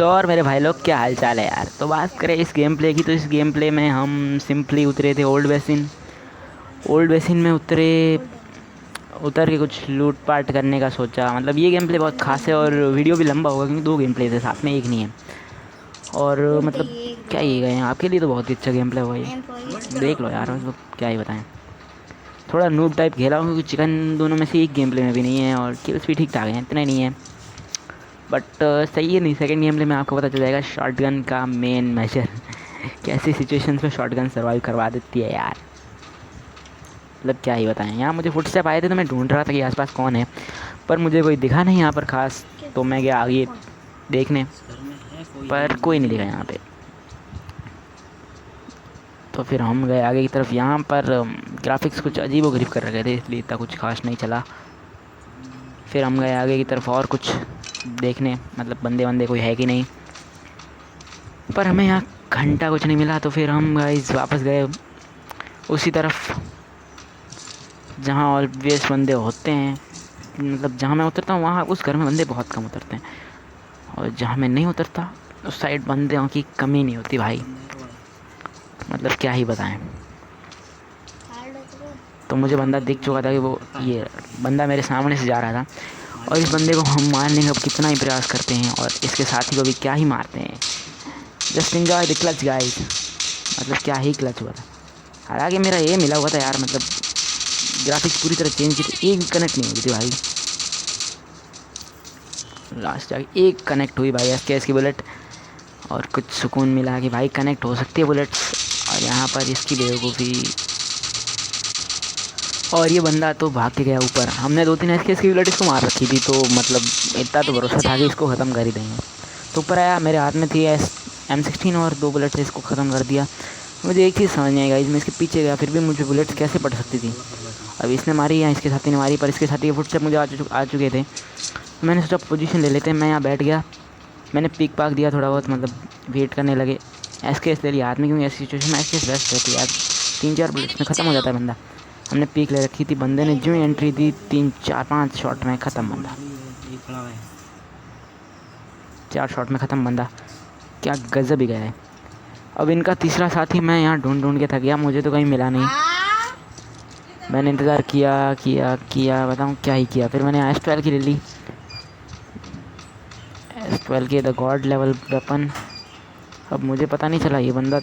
तो और मेरे भाई लोग क्या हाल चाल है यार। तो बात करें इस गेम प्ले की, तो इस गेम प्ले में हम सिंपली उतरे थे ओल्ड बेसिन में उतर के कुछ लूट पाट करने का सोचा। मतलब ये गेम प्ले बहुत खास है और वीडियो भी लंबा होगा क्योंकि दो गेम प्ले थे साथ में, एक नहीं है। और मतलब क्या ही गए हैं, आपके लिए तो बहुत ही अच्छा गेम प्ले होगा ये, देख लो यार। मतलब क्या ही बताएं, थोड़ा नूब टाइप खेला हूँ क्योंकि चिकन दोनों में से एक गेम प्ले में भी नहीं है और किल्स भी ठीक ठाक हैं, इतना नहीं है। बट सही है। नहीं, सेकंड गेम प्ले में आपको पता चल जाएगा शॉटगन का मेन मेजर कैसी सिचुएशंस में शॉटगन सर्वाइव करवा देती है यार। मतलब क्या ही बताएं। यहाँ मुझे फुटस्टेप आए थे तो मैं ढूंढ रहा था कि आसपास कौन है, पर मुझे कोई दिखा नहीं यहाँ पर खास। तो मैं गया आगे देखने, पर कोई नहीं दिखा यहाँ पे। तो फिर हम गए आगे की तरफ। यहाँ पर ग्राफिक्स कुछ अजीब व गरीब कर रखे थे, इसलिए इतना कुछ खास नहीं चला। फिर हम गए आगे की तरफ और कुछ देखने, मतलब बंदे वंदे कोई है कि नहीं, पर हमें यहाँ घंटा कुछ नहीं मिला। तो फिर हम गाइस वापस गए उसी तरफ जहाँ ऑलवेज बंदे होते हैं। मतलब जहाँ मैं उतरता हूँ वहाँ उस घर में बंदे बहुत कम उतरते हैं, और जहाँ मैं नहीं उतरता उस साइड बंदों की कमी नहीं होती भाई। मतलब क्या ही बताएं। तो मुझे बंदा दिख चुका था कि वो ये बंदा मेरे सामने से जा रहा था, और इस बंदे को हम मारने का कितना ही प्रयास करते हैं और इसके साथी को भी क्या ही मारते हैं। Just enjoy the clutch guys. मतलब क्या ही क्लच हुआ था। हालांकि मेरा ये मिला हुआ था यार, मतलब ग्राफिक्स पूरी तरह चेंज की थी, एक भी कनेक्ट नहीं हुई थी भाई। लास्ट जाके एक कनेक्ट हुई भाई, एस की बुलेट, और कुछ सुकून मिला कि भाई कनेक्ट हो सकती है बुलेट्स। और यहाँ पर इसकी बेवकूफ़ी, और ये बंदा तो भाग के गया ऊपर। हमने 2-3 एस की बुलेट इसको मार रखी थी, तो मतलब इतना तो भरोसा था कि इसको ख़त्म कर ही देंगे। तो ऊपर आया, मेरे हाथ में थी M16 और 2 बुलेट से इसको ख़त्म कर दिया। मुझे एक चीज़ समझ नहीं आएगा, इसमें इसके पीछे गया फिर भी मुझे बुलेट्स कैसे पड़ सकती थी। अब इसने मारी या इसके साथी ने मारी, पर इसके साथी के फुट से मुझे आ चुके थे। मैंने सोचा पोजीशन ले लेते हैं, मैं यहाँ बैठ गया। मैंने पीक पाक दिया थोड़ा बहुत, मतलब वेट करने लगे। एस ले लिया हाथ में, क्योंकि ऐसी सिचुएशन में एस बेस्ट रहती है यार। 3-4 बुलेट्स में ख़त्म हो जाता है बंदा। हमने पीक ले रखी थी, बंदे ने जो एंट्री दी 3-4-5 शॉट में ख़त्म बंदा। 4 शॉट में ख़त्म बंदा, क्या गज़ब ही गया है। अब इनका तीसरा साथी मैं यहाँ ढूंढ ढूंढ के थक गया, मुझे तो कहीं मिला नहीं। मैंने इंतज़ार किया किया किया, बताऊँ क्या ही किया। फिर मैंने S12 की ले ली, S12 की द गॉड लेवल वेपन। अब मुझे पता नहीं चला ये बंदा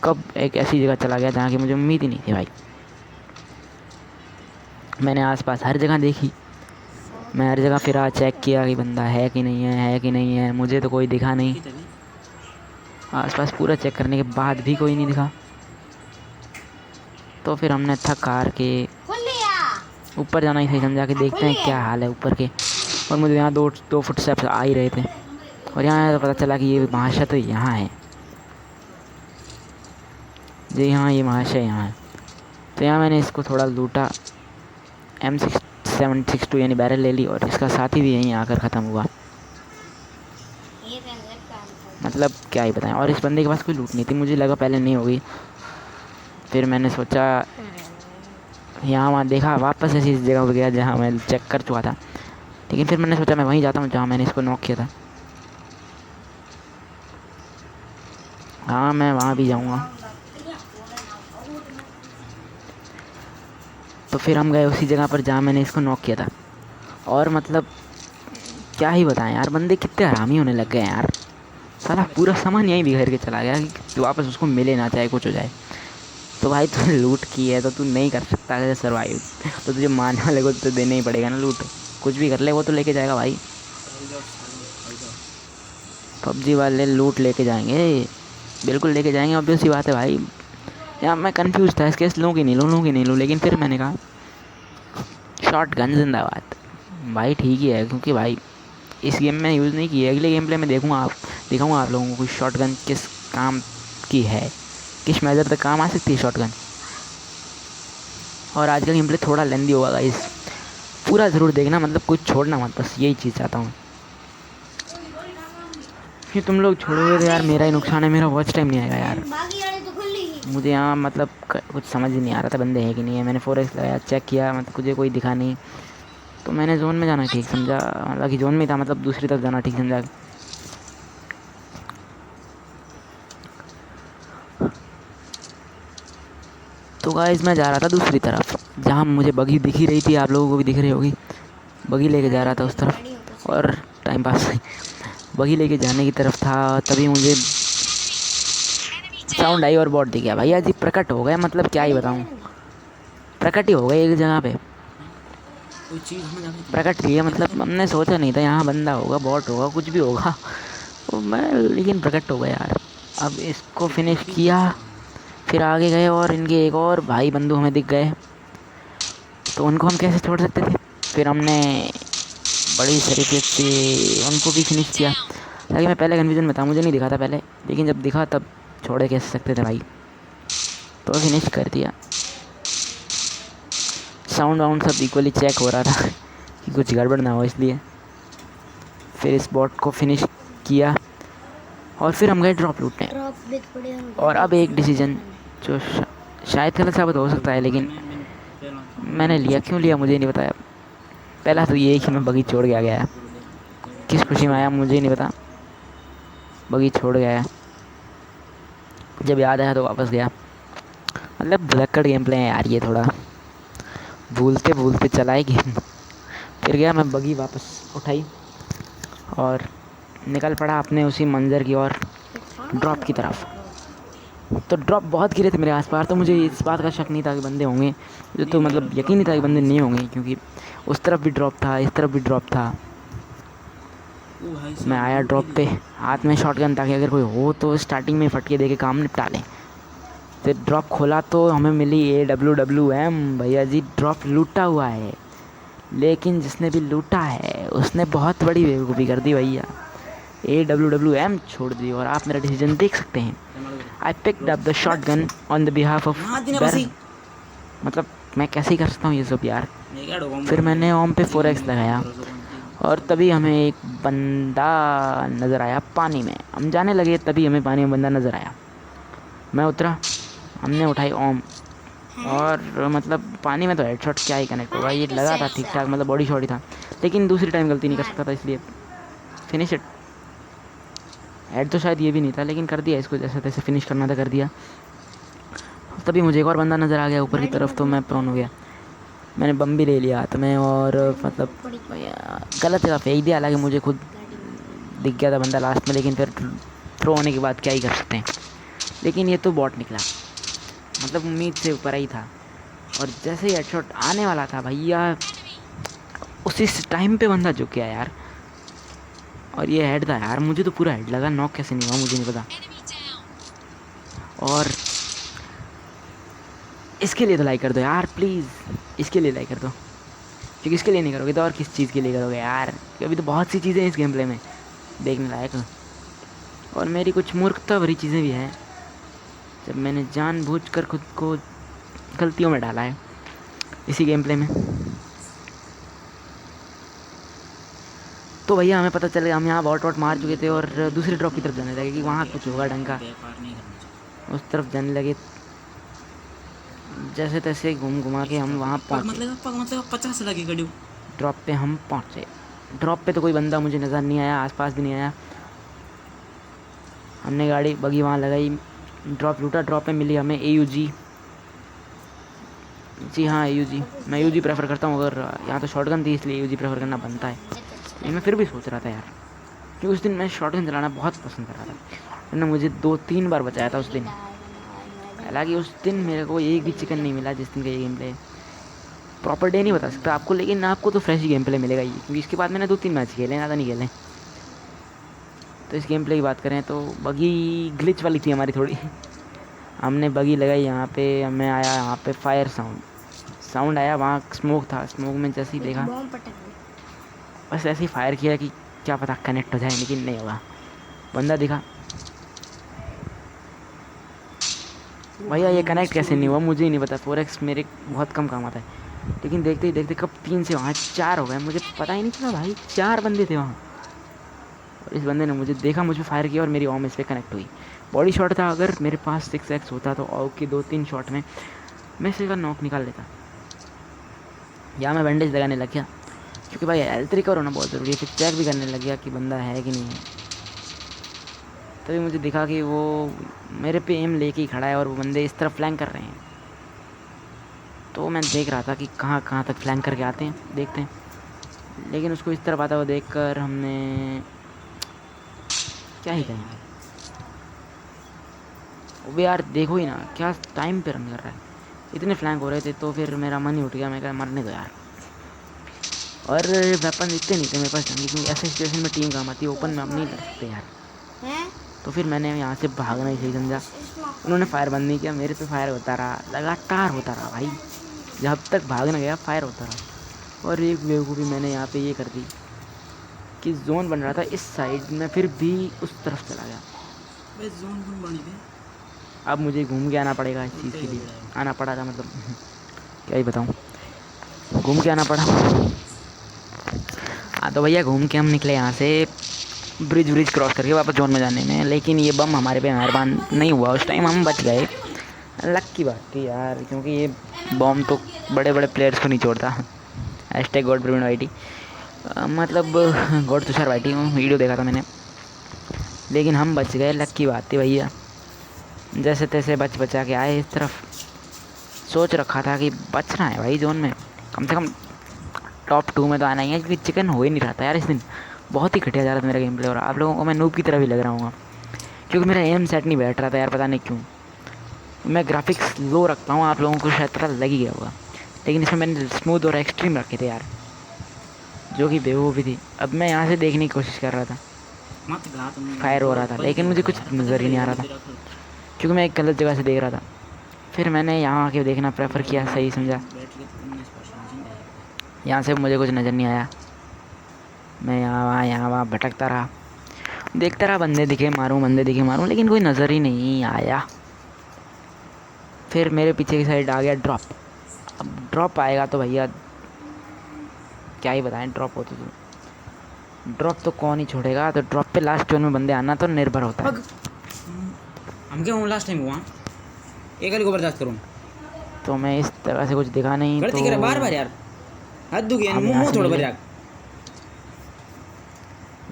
कब एक ऐसी जगह चला गया जहाँ की मुझे उम्मीद ही नहीं थी भाई। मैंने आसपास हर जगह देखी, मैं हर जगह फिरा, चेक किया कि बंदा है कि नहीं है कि नहीं है। मुझे तो कोई दिखा नहीं। आसपास पूरा चेक करने के बाद भी कोई नहीं दिखा। तो फिर हमने थक हार के ऊपर जाना ही सही समझा कि देखते हैं क्या हाल है ऊपर के। और मुझे यहाँ दो फुटस्टेप्स आ ही रहे थे, और यहाँ तो पता चला कि ये महाशय तो यहाँ है जी। हाँ, ये महाशय यहाँ है। तो यहाँ मैंने इसको थोड़ा लूटा, M762 यानी बैरल ले ली, और इसका साथी भी यहीं आकर ख़त्म हुआ। मतलब क्या ही बताएं। और इस बंदे के पास कोई लूट नहीं थी, मुझे लगा पहले नहीं होगी। फिर मैंने सोचा यहाँ वहाँ देखा, वापस ऐसी जगह पर गया जहाँ मैं चेक कर चुका था। लेकिन फिर मैंने सोचा मैं वहीं जाता हूँ जहाँ मैंने इसको नॉक किया था। हाँ, मैं वहाँ भी जाऊँगा। तो फिर हम गए उसी जगह पर जहाँ मैंने इसको नॉक किया था। और मतलब क्या ही बताएं यार, बंदे कितने हरामी होने लग गए यार। साला पूरा सामान यहीं बिखेर के चला गया कि वापस उसको मिले ना, चाहे कुछ हो जाए। तो भाई तूने लूट की है तो तू नहीं कर सकता है सर्वाइव, तो तुझे मारने वाले को तो देना ही पड़ेगा ना लूट। कुछ भी कर ले वो तो लेके जाएगा भाई। पबजी वाले लूट लेके जाएंगे, बिल्कुल लेके जाएंगे, ऑब्वियस सी बात है भाई। यार मैं कंफ्यूज था इसके, लूँ कि नहीं लूँ, लेकिन फिर मैंने कहा शॉट गन जिंदाबाद भाई, ठीक ही है। क्योंकि भाई इस गेम में यूज़ नहीं की है, अगले गेम प्ले में दिखाऊंगा आप लोगों को शॉट गन किस काम की है, किस मेजर तक काम आ सकती है शॉट गन। और आज का गेम प्ले थोड़ा लेंदी होगा गाइस, पूरा ज़रूर देखना, मतलब कुछ छोड़ना मत, बस यही चीज़ चाहता हूँ। फिर तुम लोग छोड़ोगे तो यार मेरा ही नुकसान है, मेरा वॉच टाइम नहीं आएगा यार। मुझे यहाँ मतलब कुछ समझ ही नहीं आ रहा था बंदे हैं कि नहीं है। मैंने 4x लगाया, चेक किया, मतलब मुझे कोई दिखा नहीं। तो मैंने जोन में जाना ठीक समझा, मतलब कि जोन में था, मतलब दूसरी तरफ जाना ठीक समझा। तो गाइस मैं जा रहा था दूसरी तरफ, जहाँ मुझे बगी दिख ही रही थी, आप लोगों को भी दिख रही होगी। बगी लेके जा रहा था उस तरफ और टाइम पास बगी लेके जाने की तरफ था, तभी मुझे साउंड आई और बॉट दिख गया। भैया जी प्रकट हो गए, मतलब क्या ही बताऊँ, प्रकट ही हो गए एक जगह पे। प्रकट किया मतलब हमने सोचा नहीं था यहाँ बंदा होगा, बॉट होगा, कुछ भी होगा तो मैं, लेकिन प्रकट हो गया यार। अब इसको फिनिश किया, फिर आगे गए और इनके एक और भाई बंधु हमें दिख गए, तो उनको हम कैसे छोड़ सकते थे। फिर हमने बड़ी शरीफियत से उनको भी फिनिश किया। ताकि मैं पहले कन्फ्यूजन में था, मुझे नहीं दिखा था पहले, लेकिन जब दिखा तब छोड़े कैसे सकते थे भाई, तो फिनिश कर दिया। साउंड वाउंड सब इक्वली चेक हो रहा था कि कुछ गड़बड़ ना हो, इसलिए फिर इस बॉट को फिनिश किया और फिर हम गए ड्रॉप लूटने। और अब एक डिसीजन जो शायद गलत साबित हो सकता है, लेकिन मैंने लिया। क्यों लिया मुझे नहीं बताया। पहला तो ये कि मैं बगी छोड़ के आ गया, किस खुशी में आया मुझे नहीं पता, बगी छोड़ गया। जब याद आया तो वापस गया। मतलब भुलक्कड़ गेम प्ले है यार ये, थोड़ा भूलते भूलते चलाए गेम। फिर गया मैं, बगी वापस उठाई और निकल पड़ा अपने उसी मंजर की ओर, ड्रॉप की तरफ। तो ड्रॉप बहुत गिरे थे मेरे आसपास, तो मुझे इस बात का शक नहीं था कि बंदे होंगे, मुझे तो मतलब यकीन नहीं था कि बंदे नहीं होंगे, क्योंकि उस तरफ भी ड्रॉप था, इस तरफ भी ड्रॉप था। मैं आया ड्रॉप पे, हाथ में शॉटगन, ताकि अगर कोई हो तो स्टार्टिंग में फटके दे के काम निपटा लें। फिर ड्रॉप खोला तो हमें मिली AWWM। भैया जी ड्रॉप लूटा हुआ है, लेकिन जिसने भी लूटा है उसने बहुत बड़ी बेवकूफ़ी कर दी भैया। AWWM छोड़ दी और आप मेरा डिसीजन देख सकते हैं। I picked up the shotgun on the behalf of Baron. मतलब मैं कैसे ही कर सकता हूँ ये सब यार। फिर मैंने ओम पे 4x लगाया और तभी हमें एक बंदा नज़र आया पानी में। हम जाने लगे तभी हमें पानी में बंदा नज़र आया। मैं उतरा, हमने उठाई ओम, और मतलब पानी में तो हेडशॉट क्या ही कनेक्ट होगा, ये लगा था ठीक ठाक, मतलब बॉडी शॉट ही था, लेकिन दूसरी टाइम गलती नहीं कर सकता था, इसलिए फिनिश इट। हेड तो शायद ये भी नहीं था, लेकिन कर दिया इसको, जैसे तैसे फिनिश करना था कर दिया। तभी मुझे एक और बंदा नज़र आ गया ऊपर की तरफ, तो मैं प्रोन हो गया। मैंने बम भी ले लिया हाथ में और मतलब गलत जगह फेंक दिया। हालांकि मुझे खुद दिख गया था बंदा लास्ट में, लेकिन फिर थ्रो होने के बाद क्या ही कर सकते हैं। लेकिन ये तो बॉट निकला, मतलब उम्मीद से ऊपर ही था। और जैसे ही हेडशॉट आने वाला था भैया, उसी टाइम पे बंदा झुक गया यार, और ये हेड था यार। मुझे तो पूरा हेड लगा, नॉक कैसे नहीं हुआ मुझे नहीं पता। और इसके लिए तो लाइक कर दो यार प्लीज़, इसके लिए लाइक कर दो, क्योंकि इसके लिए नहीं करोगे तो और किस चीज़ के लिए करोगे यार। क्योंकि अभी तो बहुत सी चीज़ें हैं इस गेम प्ले में देखने लायक, और मेरी कुछ मूर्खता भरी चीज़ें भी हैं, जब मैंने जानबूझकर खुद को गलतियों में डाला है इसी गेम प्ले में। तो भैया हमें पता चल गया, हम यहाँ बॉट वॉट मार चुके थे और दूसरी ड्रॉप की तरफ जाने लगे कि वहाँ कुछ होगा ढंग का। उस तरफ जाने लगे, जैसे तैसे घूम घुमा के हम वहाँ पहुँचे। 50 लगी गड्यू। ड्रॉप पे हम पहुँचे। ड्रॉप पे तो कोई बंदा मुझे नज़र नहीं आया, आसपास भी नहीं आया। हमने गाड़ी बगी वहाँ लगाई, ड्रॉप लूटा। ड्रॉप पे मिली हमें AUG। जी हाँ AUG, मैं AUG प्रेफर करता हूँ। अगर यहाँ तो शॉटगन थी इसलिए AUG प्रेफर करना बनता है। लेकिन मैं फिर भी सोच रहा था यार, क्योंकि उस दिन मैं शॉटगन चलाना बहुत पसंद कर रहा था। उन्होंने मुझे 2-3 बार बचाया था उस दिन। हालांकि उस दिन मेरे को एक भी चिकन नहीं मिला, जिस दिन का ये गेम प्ले प्रॉपर डे नहीं बता सकता आपको, लेकिन आपको तो फ्रेश ही गेम प्ले मिलेगा ही, क्योंकि इसके बाद मैंने 2-3 मैच खेले, ज़्यादा नहीं खेले। तो इस गेम प्ले की बात करें तो बगी ग्लिच वाली थी हमारी थोड़ी। हमने बगी लगाई यहाँ पे, हमें आया यहाँ पे फायर साउंड आया, वहाँ स्मोक था। स्मोक में जैसे ही देखा बस ऐसे ही फायर किया कि क्या पता कनेक्ट हो जाए, लेकिन नहीं होगा। बंदा दिखा, भैया ये कनेक्ट कैसे नहीं हुआ मुझे ही नहीं पता। 4x मेरे बहुत कम काम आता है, लेकिन देखते ही देखते कब 3 से वहाँ 4 हो गए, मुझे पता ही नहीं चला भाई। 4 बंदे थे वहाँ, और इस बंदे ने मुझे देखा, मुझ पर फायर किया और मेरी ऑम इस पर कनेक्ट हुई। बॉडी शॉट था, अगर मेरे पास 6x होता तो ऑ के 2-3 शॉट में मैं इसका नॉक निकाल लेता। यहाँ मैं बैंडेज लगाने लग गया, क्योंकि भाई हेल्थ रिकवर होना बहुत ज़रूरी है। फिर चेक भी करने लग गया कि बंदा है कि नहीं है। तभी मुझे दिखा कि वो मेरे पे एम लेके ही खड़ा है और वो बंदे इस तरफ फ्लैंक कर रहे हैं। तो मैं देख रहा था कि कहाँ कहाँ तक फ्लैंक करके आते हैं, देखते हैं। लेकिन उसको इस तरफ आता हुआ देखकर हमने क्या ही कहें यार। वो यार देखो ही ना क्या टाइम पे रन कर रहा है। इतने फ्लैंक हो रहे थे तो फिर मेरा मन ही उठ गया, मैं कहा मरने दो यार। और वेपन इतने नहीं थे मेरे पास ढंगी, क्योंकि ऐसे सिचुएशन में टीम काम आती है, ओपन में अब नहीं लड़ सकते यार। तो फिर मैंने यहाँ से भागना ही सही समझा। उन्होंने फायर बंद नहीं किया, मेरे पे फायर होता रहा, लगातार होता रहा भाई, जब तक भागना गया फायर होता रहा। और एक बेवकूफ़ी मैंने यहाँ पे ये कर दी कि जोन बन रहा था इस साइड में, फिर भी उस तरफ चला गया। जोन कौन बनी थी? अब मुझे घूम के आना पड़ेगा इस चीज़ के लिए, आना पड़ा था मतलब क्या ही बताऊँ, घूम के आना पड़ा। हाँ तो भैया घूम के हम निकले यहाँ से ब्रिज क्रॉस करके वापस जोन में जाने में। लेकिन ये बम हमारे पे मेहरबान नहीं हुआ, उस टाइम हम बच गए। लक की बात थी यार, क्योंकि ये बम तो बड़े बड़े प्लेयर्स को नहीं छोड़ता। हैशटैग गॉड प्रवीण वाइटी, मतलब गॉड तुषार वाइटी, वीडियो देखा था मैंने। लेकिन हम बच गए, लक की बात थी भैया। जैसे तैसे बचा के आए इस तरफ। सोच रखा था कि बचना है भाई जोन में, कम से कम टॉप 2 में तो आना ही है, क्योंकि चिकन हो ही नहीं रहा था यार इस दिन। बहुत ही घटिया जा रहा था मेरा गेम प्ले, और आप लोगों को मैं नूब की तरह भी लग रहा हूँ, क्योंकि मेरा एम सेट नहीं बैठ रहा था यार, पता नहीं क्यों। मैं ग्राफिक्स लो रखता हूँ, आप लोगों को शायद पता लग ही गया होगा, लेकिन इसमें मैंने स्मूथ और एक्सट्रीम रखे थे यार, जो कि बेवकूफ़ी थी। अब मैं यहाँ से देखने की कोशिश कर रहा था, फायर हो रहा था, लेकिन मुझे कुछ नज़र ही नहीं आ रहा था, क्योंकि मैं एक गलत जगह से देख रहा था। फिर मैंने यहाँ आके देखना प्रेफर किया, सही समझा। यहाँ से मुझे कुछ नज़र नहीं आया, मैं यहाँ वहाँ भटकता रहा, देखता रहा, बंदे दिखे मारूं, लेकिन कोई नज़र ही नहीं आया। फिर मेरे पीछे की साइड आ गया ड्रॉप। अब ड्रॉप आएगा तो भैया क्या ही बताएं, ड्रॉप होते तो ड्रॉप तो कौन ही छोड़ेगा। तो ड्रॉप पे लास्ट जोन में बंदे आना तो निर्भर होता है। हम क्या हूँ लास्ट टाइम हुआ एक वाली को बर्दाश्त करूँ, तो मैं इस तरह से कुछ दिखा नहीं, गलती तो करे बार यार, हद दुखी है, हम यहाँ मुंह से थोड़ा निकले। बजा।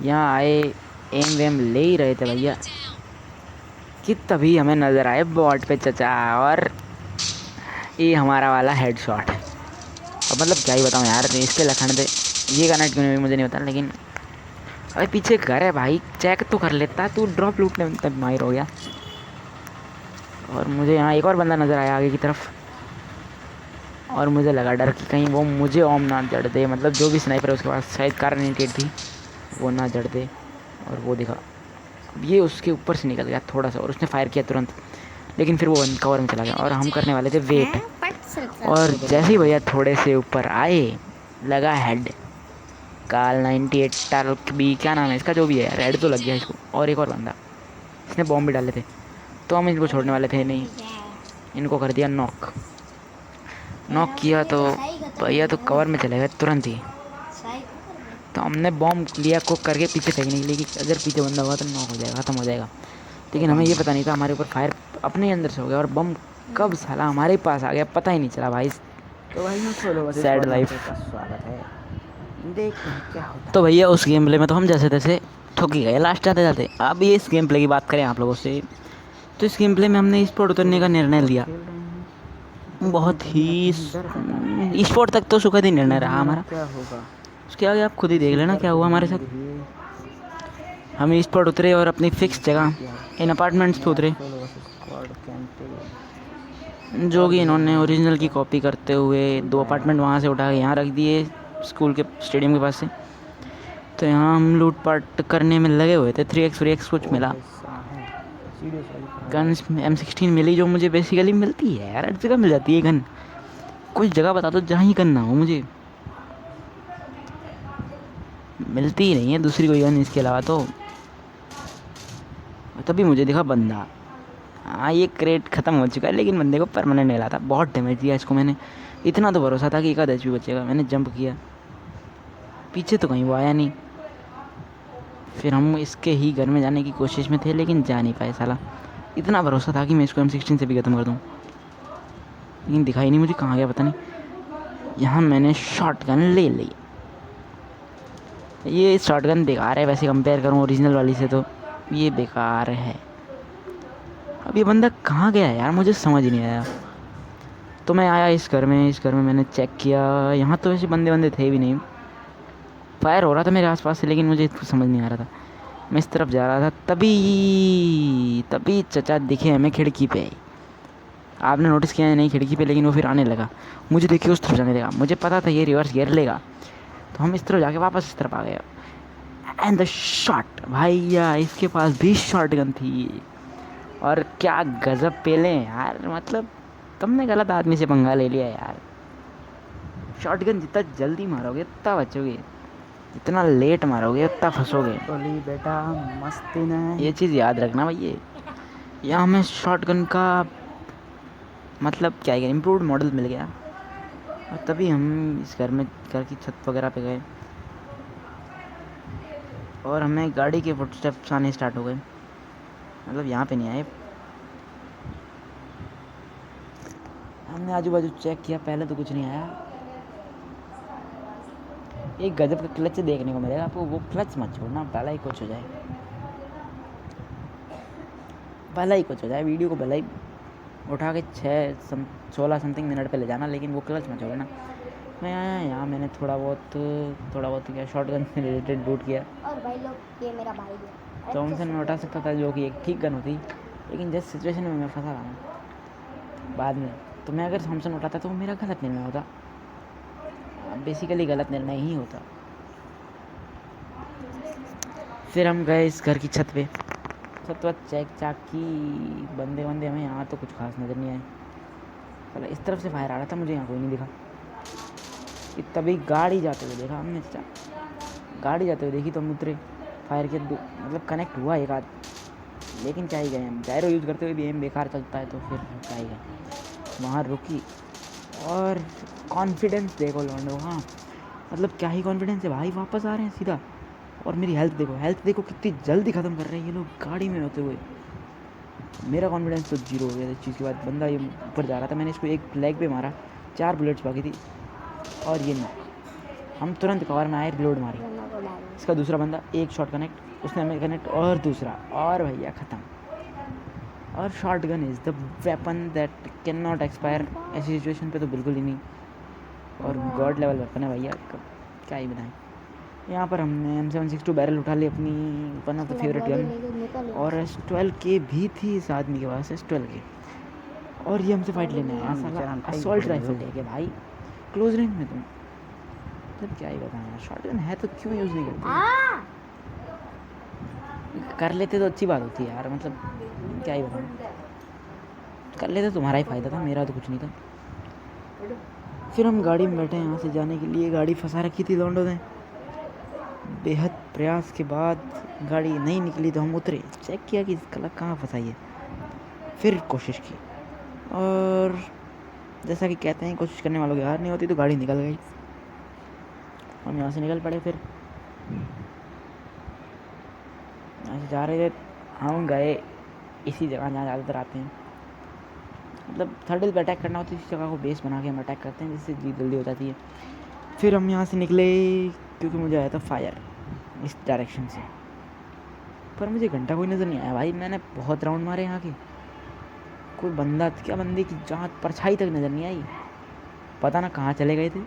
यहाँ आए, एम वेम ले ही रहे थे भैया कि तभी हमें नज़र आए बॉट पे चचा, और ये हमारा वाला हेडशॉट। अब मतलब क्या ही बताऊँ यार, इसके लखन थे, ये कनेक्ट क्यों नहीं हुई मुझे नहीं पता। लेकिन अरे पीछे घर है भाई, चेक तो कर लेता, तू ड्रॉप लूटने में तब माहिर हो गया। और मुझे यहाँ एक और बंदा नज़र आया आगे की तरफ, और मुझे लगा डर कि कहीं वो मुझे ओम ना जड़ दे, मतलब जो भी स्नाइपर है उसके पास शायद कार 98 थी, वो ना जड़ दे। और वो देखा, अब ये उसके ऊपर से निकल गया थोड़ा सा, और उसने फायर किया तुरंत, लेकिन फिर वो कवर में चला गया, और हम करने वाले थे वेट। और जैसे ही भैया थोड़े से ऊपर आए, लगा हेड। काल 98 टाल्क भी, क्या नाम है इसका, जो भी है, रेड तो लग गया इसको। और एक और बंदा, इसने बॉम्ब भी डाले थे, तो हम इनको छोड़ने वाले थे नहीं, इनको कर दिया नॉक किया। तो भैया तो कवर में चले गए तुरंत ही। तो हमने बॉम्ब लिया कुक करके पीछे फेंकने के लिए कि अगर पीछे बंदा हुआ तो नॉक हो जाएगा, ख़त्म हो जाएगा। लेकिन हमें ये पता नहीं था हमारे ऊपर फायर अपने अंदर से हो गया, और बम कब साला हमारे पास आ गया पता ही नहीं चला भाई। तो भाई मैं सोलो बस सैड लाइफ का स्वागत है, देखते हैं क्या होता है। तो भैया उस गेम प्ले में तो हम जैसे तैसे ठोक ही गए लास्ट जाते जाते। अब ये इस गेम प्ले की बात करें आप लोगों से, तो इस गेम प्ले में हमने स्पोर्ट उतरने का निर्णय लिया। बहुत ही स्पोर्ट तक तो सुखद ही निर्णय रहा हमारा, क्या होगा उसके आगे आप खुद ही देख लेना क्या हुआ हमारे साथ। हम स्पॉट उतरे और अपनी फिक्स जगह इन अपार्टमेंट्स पे उतरे, जो कि इन्होंने ओरिजिनल की कॉपी करते हुए 2 अपार्टमेंट वहाँ से उठा के यहाँ रख दिए स्कूल के स्टेडियम के पास से। तो यहाँ हम लूटपाट करने में लगे हुए थे। 3x कुछ मिला, गन्स M16 मिली, जो मुझे बेसिकली मिलती है यार, हर जगह मिल जाती है गन। कुछ जगह बता दो जहाँ ही गन ना हो, मुझे मिलती ही नहीं है दूसरी कोई गन इसके अलावा। तो तभी मुझे दिखा बंदा, हाँ ये क्रेट ख़त्म हो चुका है, लेकिन बंदे को परमानेंट मिला था। बहुत डैमेज दिया इसको मैंने, इतना तो भरोसा था कि एक आध HP बचेगा। मैंने जंप किया, पीछे तो कहीं वो आया नहीं। फिर हम इसके ही घर में जाने की कोशिश में थे, लेकिन जा नहीं पाए साला। इतना भरोसा था कि मैं इसको M16 से भी ख़त्म कर दूँ, लेकिन दिखाई नहीं मुझे कहाँ गया पता नहीं। यहाँ मैंने शॉटगन ले ली। ये शॉटगन बेकार है वैसे, कंपेयर करूँ ओरिजिनल वाली से तो ये बेकार है। अब ये बंदा कहाँ गया यार, मुझे समझ नहीं आया। तो मैं आया इस घर में मैंने चेक किया, यहाँ तो वैसे बंदे थे भी नहीं। फायर हो रहा था मेरे आसपास से, लेकिन मुझे कुछ समझ नहीं आ रहा था। मैं इस तरफ जा रहा था, तभी चचा दिखे हमें खिड़की पे। आपने नोटिस किया है नहीं खिड़की पे, लेकिन वो फिर आने लगा, मुझे देख के उस तरफ जाने लगा। मुझे पता था ये रिवर्स गियर लेगा, तो हम इस तरफ जाके वापस इस तरफ आ गए। एंड द शॉट, भैया इसके पास भी शॉट गन थी। और क्या गजब पेले हैं यार, मतलब तुमने गलत आदमी से पंगा ले लिया यार। शॉटगन जितना जल्दी मारोगे उतना बचोगे, जितना लेट मारोगे उतना फंसोगे। बोली बेटा मस्ती ने। ये चीज़ याद रखना भाई। यहाँ हमें शॉटगन का मतलब क्या है, इम्प्रूव्ड मॉडल मिल गया। और तभी हम इस घर की छत वगैरह पे गए, और हमें गाड़ी के फुटस्टेप्स आने स्टार्ट हो गए। मतलब यहाँ पे नहीं आए, हमने आजू बाजू चेक किया, पहले तो कुछ नहीं आया। एक गजब का क्लच देखने को मिलेगा आपको, वो क्लच मत छोड़ना, भला ही कुछ हो जाए, भला ही कुछ हो जाए। वीडियो को भला ही उठा के 16 समथिंग मिनट पे ले जाना, लेकिन वो क्लच मत छोड़ना। मैं आया यहाँ, मैंने थोड़ा बहुत क्या शॉटगन से रिलेटेड लूट किया। और भाई लोग ये मेरा भाई है। थॉमसन में उठा सकता था, जो कि एक ठीक गन होती, लेकिन जिस सिचुएशन में मैं फंसा रहा हूँ बाद में, तो मैं अगर थॉमसन उठाता तो वो मेरा गलत निर्णय होता, बेसिकली गलत निर्णय ही होता। फिर हम गए इस घर की छत पे चेक चाक की, बंदे हमें यहाँ तो कुछ खास नज़र नहीं आए। चलो इस तरफ से फायर आ रहा था, मुझे यहाँ कोई नहीं दिखा। कि तभी गाड़ी जाते हुए देखा हमने, गाड़ी जाते हुए देखी तो हम उतरे, फायर किया, मतलब कनेक्ट हुआ एक आध, लेकिन क्या ही गए हम, जायरो यूज़ करते हुए भी एम बेकार चलता है, तो फिर क्या ही गए। वहाँ रुकी और कॉन्फिडेंस देखो लौंडो, हाँ मतलब क्या ही कॉन्फिडेंस है भाई, वापस आ रहे हैं सीधा। और मेरी हेल्थ देखो कितनी जल्दी ख़त्म कर रहे हैं ये लोग गाड़ी में होते हुए। मेरा कॉन्फिडेंस तो जीरो हो गया इस चीज़ के बाद। बंदा ये ऊपर जा रहा था, मैंने इसको एक लेग पे मारा, 4 बुलेट्स बाकी थी, और ये ना हम तुरंत कवर में आए, रिलोड मारी। इसका दूसरा बंदा एक शॉट कनेक्ट, उसने हमें कनेक्ट, और दूसरा, और भैया ख़त्म। और shot gun is the weapon that can not expire, ऐसी सिचुएशन पे तो बिल्कुल ही नहीं। और गॉड लेवल वेपन है भैया, क्या ही बताएं। यहाँ पर हमने M762 बैरल उठा ली, अपनी one of the favourite gun, और S12 के भी थी इस आदमी के पास, S12 के, और ये हमसे फाइट लेने आया साला असॉल्ट राइफल लेके भाई, क्लोज रेंज में। तुम मतलब क्या ही बताएं यार, शॉटगन है तो क्यों यूज़ नहीं करते? कर लेते तो अच्छी बात होती है यार, मतलब क्या ही बताऊँ, कर लेते तो तुम्हारा ही फ़ायदा था, मेरा तो कुछ नहीं था। फिर हम गाड़ी में बैठे यहाँ से जाने के लिए, गाड़ी फंसा रखी थी लॉन्डो ने। बेहद प्रयास के बाद गाड़ी नहीं निकली, तो हम उतरे, चेक किया कि गलत कहाँ फंसाई है, फिर कोशिश की, और जैसा कि कहते हैं कोशिश करने वालों की हार नहीं होती, तो गाड़ी निकल गई। हम यहाँ से निकल पड़े, फिर यहाँ से जा रहे थे, हम गए इसी जगह जहाँ ज़्यादातर आते हैं, मतलब थर्ड हिल पर अटैक करना होता है, इस जगह को बेस बना के हम अटैक करते हैं, जिससे जीत जल्दी हो जाती है। फिर हम यहाँ से निकले, क्योंकि मुझे आया था फायर इस डायरेक्शन से, पर मुझे घंटा कोई नज़र नहीं आया भाई। मैंने बहुत राउंड मारे यहाँ के, कोई बंदा क्या बंदे की जहाँ परछाई तक नज़र नहीं आई, पता ना कहाँ चले गए थे।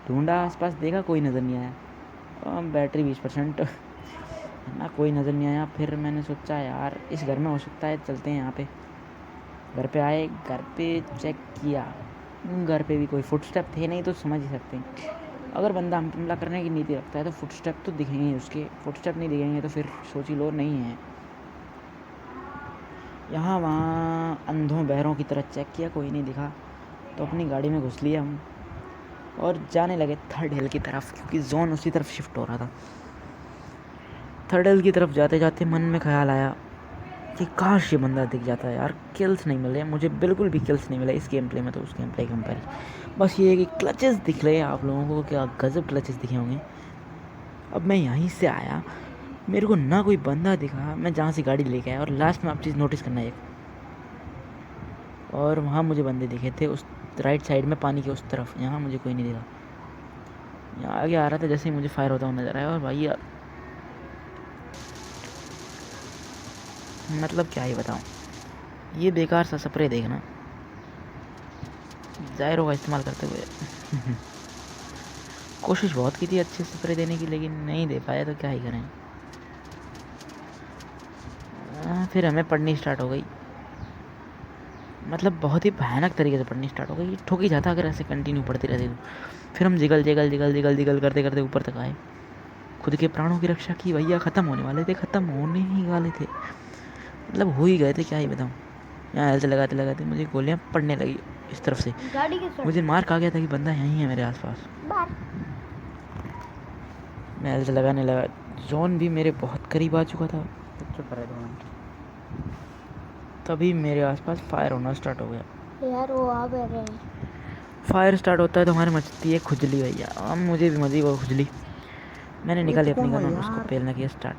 ढूंढा आसपास, देखा कोई नज़र नहीं आया, बैटरी 20% ना, कोई नज़र नहीं आया। फिर मैंने सोचा यार इस घर में हो सकता है, चलते हैं यहाँ पे। घर पे आए, घर पे चेक किया, घर पे भी कोई फुटस्टेप थे नहीं, तो समझ ही सकते हैं अगर बंदा हमला करने की नीति रखता है तो फुटस्टेप तो दिखेंगे उसके, फुटस्टेप नहीं दिखेंगे तो फिर सोच ही लो नहीं है। यहाँ वहाँ अंधों बहरों की तरह चेक किया, कोई नहीं दिखा, तो अपनी गाड़ी में घुस लिया हम और जाने लगे थर्ड हिल की तरफ, क्योंकि जोन उसी तरफ शिफ्ट हो रहा था। थर्ड हिल की तरफ जाते जाते मन में ख्याल आया कि काश ये बंदा दिख जाता है यार। किल्स नहीं मिले मुझे, बिल्कुल भी किल्स नहीं मिले इस गेम प्ले में, तो उस गेम प्ले कंपेयर, बस ये है कि क्लचेस दिख रहे हैं आप लोगों को, क्या गजब क्लचेस दिखे होंगे। अब मैं यहीं से आया, मेरे को ना कोई बंदा दिखा, मैं जहाँ से गाड़ी लेके आया, और लास्ट में आप चीज़ नोटिस करना एक, और वहाँ मुझे बंदे दिखे थे उस राइट साइड में पानी के उस तरफ, यहाँ मुझे कोई नहीं दिखा। यहाँ आगे आ रहा था, जैसे ही मुझे फायर होता हुआ नजर आया, और भाई मतलब क्या ही बताऊँ, ये बेकार सा स्प्रे देखना, जायरो का इस्तेमाल करते हुए। कोशिश बहुत की थी अच्छे से स्प्रे देने की, लेकिन नहीं दे पाया, तो क्या ही करें। फिर हमें पढ़नी स्टार्ट हो गई, मतलब बहुत ही भयानक तरीके से पढ़नी स्टार्ट हो गई। ठोक ही जाता अगर ऐसे कंटिन्यू पढ़ते रहते तो। फिर हम jiggle jiggle jiggle jiggle jiggle करते करते ऊपर तक आए। खुद के प्राणों की रक्षा की भैया, ख़त्म होने वाले थे, ख़त्म होने ही वाले थे, मतलब हो ही गए थे, क्या ही बताऊँ। यहाँ हेल्थ लगाते लगाते मुझे गोलियाँ पड़ने लगी इस तरफ से। गाड़ी की मुझे मार्क आ गया था कि बंदा यहीं है मेरे आसपास। बात मैं हेल्थ लगाने लगा, जोन भी मेरे बहुत करीब आ चुका था। चुप रहे 2 मिनट। तभी मेरे आसपास फायर होना स्टार्ट हो गया। यार वो आ रहे हैं। फायर स्टार्ट होता है तो हमारे मचती है खुजली भैया। अब मुझे भी मची वो खुजली। मैंने ये निकाली तो अपनी कौन गन है और उसको यार? पेलना किया स्टार्ट।